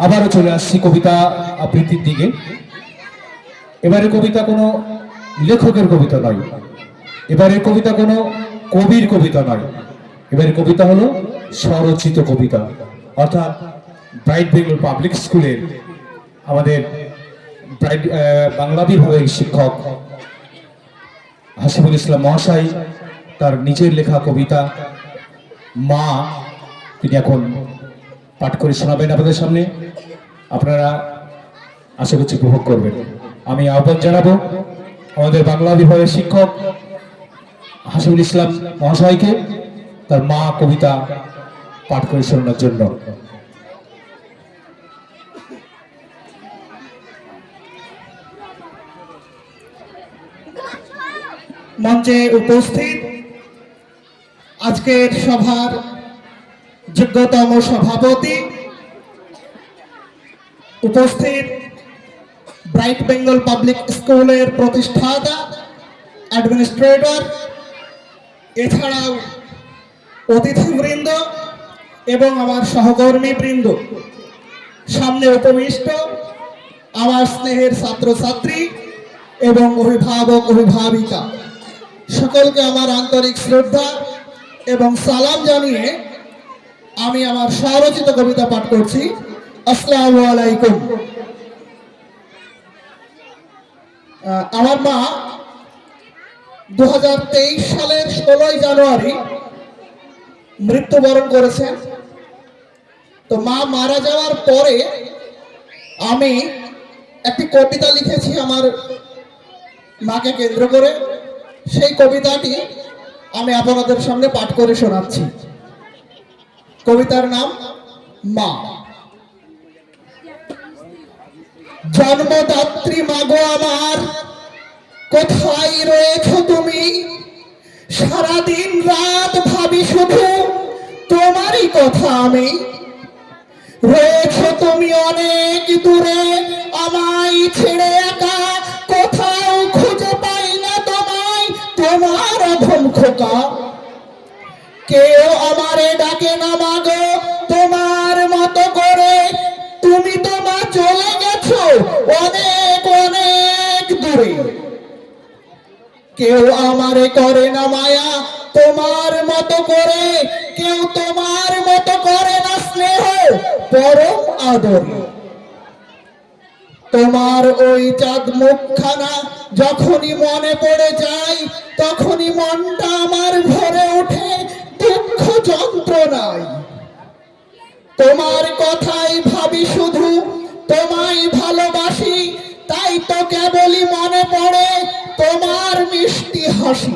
আবারও চলে আসছি কবিতা আবৃত্তির দিকে। এবারে কবিতা কোনো লেখকের কবিতা নয়, এবারে কবিতা কোনো কবির কবিতা নয়, এবারে কবিতা হলো স্বরচিত কবিতা। অর্থাৎ ব্রাইট বেঙ্গল পাবলিক স্কুলের আমাদের বাংলা বিভাগের শিক্ষক হাসিবুল ইসলাম মহাশয় তার নিজের লেখা কবিতা মা তিনি এখন পাঠ করে শোনাবেন আপনাদের সামনে। আপনারা আশা করছি উপভোগ করবেন। আমি আহ্বান জানাবো আমাদের বাংলা বিভাগের শিক্ষক হাসিবুল ইসলাম মহাশয়কে তার মা কবিতা পাঠ করে শোনানোর জন্য। মঞ্চে উপস্থিত আজকের সভার যোগ্যতম সভাপতি, উপস্থিত ব্রাইট বেঙ্গল পাবলিক স্কুলের প্রতিষ্ঠাতা, অ্যাডমিনিস্ট্রেটর, এছাড়াও অতিথিবৃন্দ এবং আমার সহকর্মীবৃন্দ, সামনে উপবিষ্ট আমার স্নেহের ছাত্রছাত্রী এবং অভিভাবক অভিভাবিকা, সকলকে আমার আন্তরিক শ্রদ্ধা এবং সালাম জানিয়ে আমি আমার স্বরচিত কবিতা পাঠ করছি। আসসালামু আলাইকুম। আমার মা 2023 সালের 16 জানুয়ারি মৃত্যুবরণ করেছেন। তো মা মারা যাওয়ার পরে আমি একটি কবিতা লিখেছি আমার মাকে কেন্দ্র করে। সেই কবিতাটি আমি আপনাদের সামনে পাঠ করে শোনাচ্ছি। কবিতার নাম মা। জন্মদাত্রী মাগো আমার, কোথায় রয়েছো তুমি? সারাদিন রাত ভাবি শুধু তোমারই কথা আমি। রয়েছো তুমি অনেক দূরে, আমায় ছেড়ে একা, কোথাও খুঁজে পাই না তোমায়, তোমার অধম খোকা। কেউ আমারে ডাকে না মাগো তোমার মতো করে, তুমি তো মা চলে গেছো অনেক অনেক দূরে। কেউ আমারে করে না মায়া তোমার মতো করে, কেউ তোমার মতো করে না স্নেহ পরম আদর। তোমার ওই চাঁদ মুখখানা যখনই মনে পড়ে যায়, তখনই মনটা আমার ভরে ওঠে দুঃখ যন্ত্রণায়। তোমার কথাই ভাবি শুধু, তোমায় ভালোবাসি, তাই তো কেবলই মনে পড়ে তোমার মিষ্টি হাসি।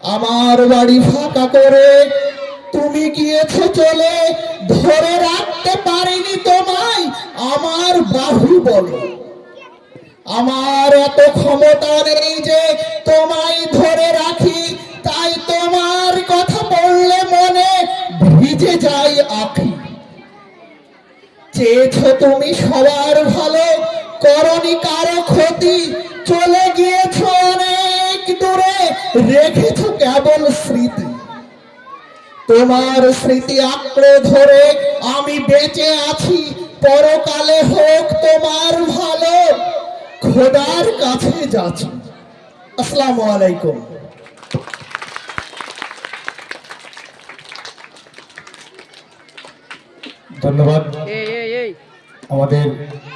আমার বাড়ি ফাঁকা করে তুমি গিয়েছো চলে, ধরে রাখতে পারিনি তোমায় আমার বাহুবলে। আমার এত ক্ষমতা নেই যে তোমায় ধরে রাখি, তাই তোমার কথা পড়লে মনে ভিজে যায় আঁখি। চেয়েছো তুমি সবার ভালো, করনি কারো ক্ষতি, চলে গিয়েছো অনেক দূরে, রেখেছো কেবল স্মৃতি। তোমার স্মৃতি আঁকড়ে ধরে আমি বেঁচে আছি, পরকালে হোক তোমার ভালো, খোদার কাছে যাচ্ছি। আসসালামু আলাইকুম। ধন্যবাদ আমাদের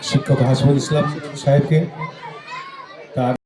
শিক্ষক হাসিবুল ইসলাম সাহেবকে। তার